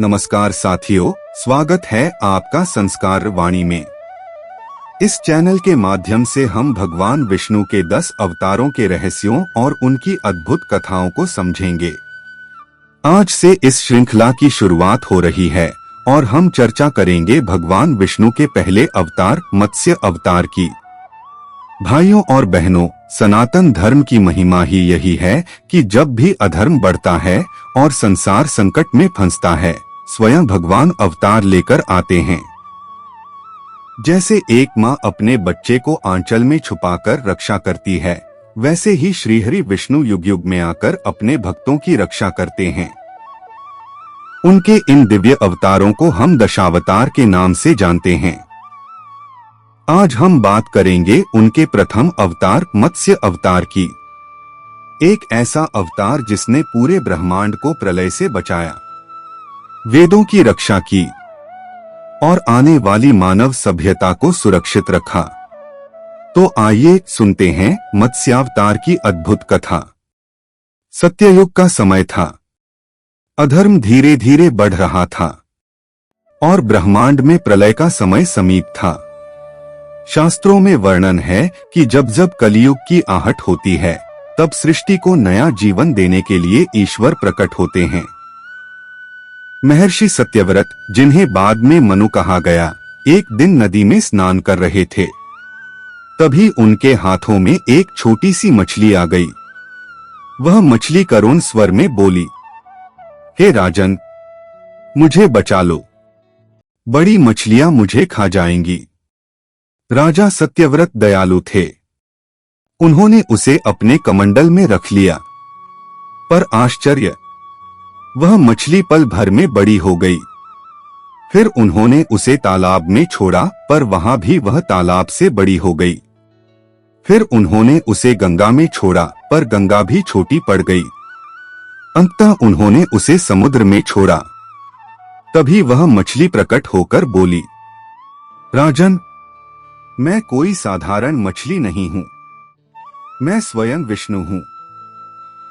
नमस्कार साथियों, स्वागत है आपका संस्कार वाणी में। इस चैनल के माध्यम से हम भगवान विष्णु के 10 अवतारों के रहस्यों और उनकी अद्भुत कथाओं को समझेंगे। आज से इस श्रृंखला की शुरुआत हो रही है और हम चर्चा करेंगे भगवान विष्णु के पहले अवतार मत्स्य अवतार की। भाइयों और बहनों, सनातन धर्म की महिमा ही यही है कि जब भी अधर्म बढ़ता है और संसार संकट में फंसता है, स्वयं भगवान अवतार लेकर आते हैं। जैसे एक माँ अपने बच्चे को आंचल में छुपाकर रक्षा करती है, वैसे ही श्रीहरि विष्णु युग युग में आकर अपने भक्तों की रक्षा करते हैं। उनके इन दिव्य अवतारों को हम दशावतार के नाम से जानते हैं। आज हम बात करेंगे उनके प्रथम अवतार मत्स्य अवतार की। एक ऐसा अवतार जिसने पूरे ब्रह्मांड को प्रलय से बचाया, वेदों की रक्षा की और आने वाली मानव सभ्यता को सुरक्षित रखा। तो आइए सुनते हैं मत्स्यावतार की अद्भुत कथा। सत्ययुग का समय था। अधर्म धीरे धीरे बढ़ रहा था और ब्रह्मांड में प्रलय का समय समीप था। शास्त्रों में वर्णन है कि जब जब कलियुग की आहट होती है, तब सृष्टि को नया जीवन देने के लिए ईश्वर प्रकट होते हैं। महर्षि सत्यव्रत, जिन्हें बाद में मनु कहा गया, एक दिन नदी में स्नान कर रहे थे। तभी उनके हाथों में एक छोटी सी मछली आ गई। वह मछली करुण स्वर में बोली, हे राजन, मुझे बचा लो, बड़ी मछलियां मुझे खा जाएंगी। राजा सत्यव्रत दयालु थे। उन्होंने उसे अपने कमंडल में रख लिया। पर आश्चर्य, वह मछली पल भर में बड़ी हो गई। फिर उन्होंने उसे तालाब में छोड़ा, पर वहां भी वह तालाब से बड़ी हो गई। फिर उन्होंने उसे गंगा में छोड़ा, पर गंगा भी छोटी पड़ गई। अंततः उन्होंने उसे समुद्र में छोड़ा। तभी वह मछली प्रकट होकर बोली, राजन, मैं कोई साधारण मछली नहीं हूं, मैं स्वयं विष्णु हूं।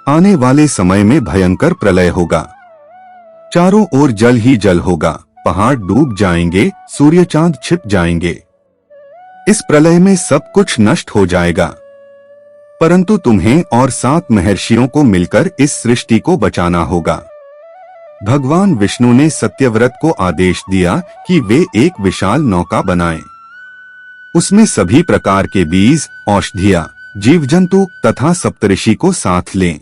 आने वाले समय में भयंकर प्रलय होगा। चारों ओर जल ही जल होगा, पहाड़ डूब जाएंगे, सूर्य चांद छिप जाएंगे। इस प्रलय में सब कुछ नष्ट हो जाएगा, परंतु तुम्हें और 7 महर्षियों को मिलकर इस सृष्टि को बचाना होगा। भगवान विष्णु ने सत्यव्रत को आदेश दिया कि वे एक विशाल नौका बनाएं। उसमें सभी प्रकार के बीज, औषधियां, जीव जंतु तथा सप्तऋषि को साथ लें।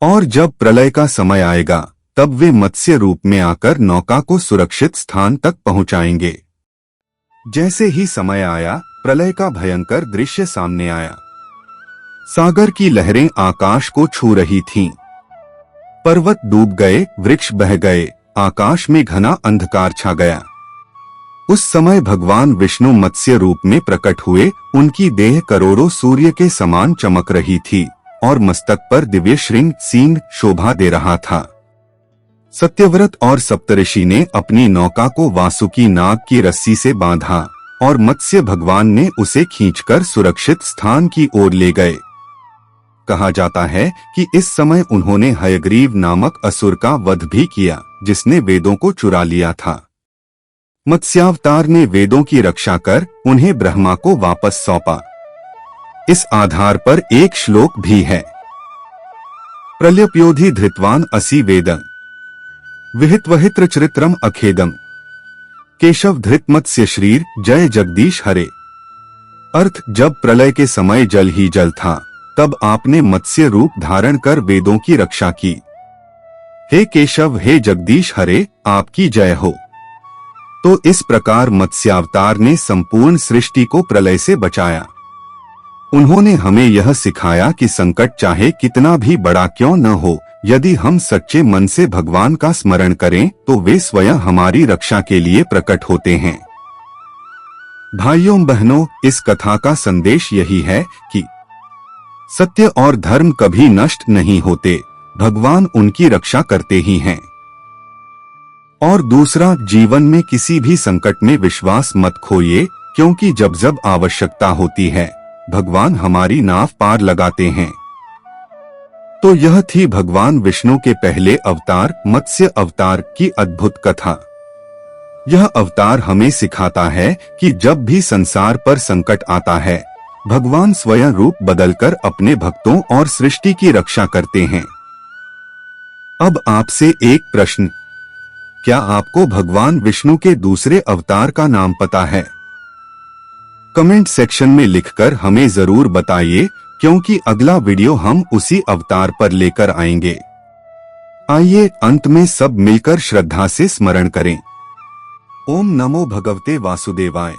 और जब प्रलय का समय आएगा, तब वे मत्स्य रूप में आकर नौका को सुरक्षित स्थान तक पहुंचाएंगे। जैसे ही समय आया, प्रलय का भयंकर दृश्य सामने आया। सागर की लहरें आकाश को छू रही थीं। पर्वत डूब गए, वृक्ष बह गए, आकाश में घना अंधकार छा गया। उस समय भगवान विष्णु मत्स्य रूप में प्रकट हुए। उनकी देह करोड़ों सूर्य के समान चमक रही थी और मस्तक पर दिव्य श्रृंग सींग शोभा दे रहा था। सत्यव्रत और सप्तऋषि ने अपनी नौका को वासुकी नाग की रस्सी से बांधा और मत्स्य भगवान ने उसे खींचकर सुरक्षित स्थान की ओर ले गए। कहा जाता है कि इस समय उन्होंने हयग्रीव नामक असुर का वध भी किया, जिसने वेदों को चुरा लिया था। मत्स्यावतार ने वेदों की रक्षा कर उन्हें ब्रह्मा को वापस सौंपा। इस आधार पर एक श्लोक भी है, प्रलयप्योधि धृतवान असि वेदं विहित्वहित्र चरित्रम अखेदम केशव धृत मत्स्य श्रीर जय जगदीश हरे। अर्थ, जब प्रलय के समय जल ही जल था, तब आपने मत्स्य रूप धारण कर वेदों की रक्षा की। हे केशव, हे जगदीश हरे, आपकी जय हो। तो इस प्रकार मत्स्यावतार ने संपूर्ण सृष्टि को प्रलय से बचाया। उन्होंने हमें यह सिखाया कि संकट चाहे कितना भी बड़ा क्यों न हो, यदि हम सच्चे मन से भगवान का स्मरण करें तो वे स्वयं हमारी रक्षा के लिए प्रकट होते हैं। भाइयों बहनों, इस कथा का संदेश यही है कि सत्य और धर्म कभी नष्ट नहीं होते, भगवान उनकी रक्षा करते ही हैं। और दूसरा, जीवन में किसी भी संकट में विश्वास मत खोइए, क्योंकि जब जब आवश्यकता होती है, भगवान हमारी नाव पार लगाते हैं। तो यह थी भगवान विष्णु के पहले अवतार मत्स्य अवतार की अद्भुत कथा। यह अवतार हमें सिखाता है कि जब भी संसार पर संकट आता है, भगवान स्वयं रूप बदलकर अपने भक्तों और सृष्टि की रक्षा करते हैं। अब आपसे एक प्रश्न, क्या आपको भगवान विष्णु के दूसरे अवतार का नाम पता है? कमेंट सेक्शन में लिखकर हमें जरूर बताइए, क्योंकि अगला वीडियो हम उसी अवतार पर लेकर आएंगे। आइए अंत में सब मिलकर श्रद्धा से स्मरण करें। ओम नमो भगवते वासुदेवाय।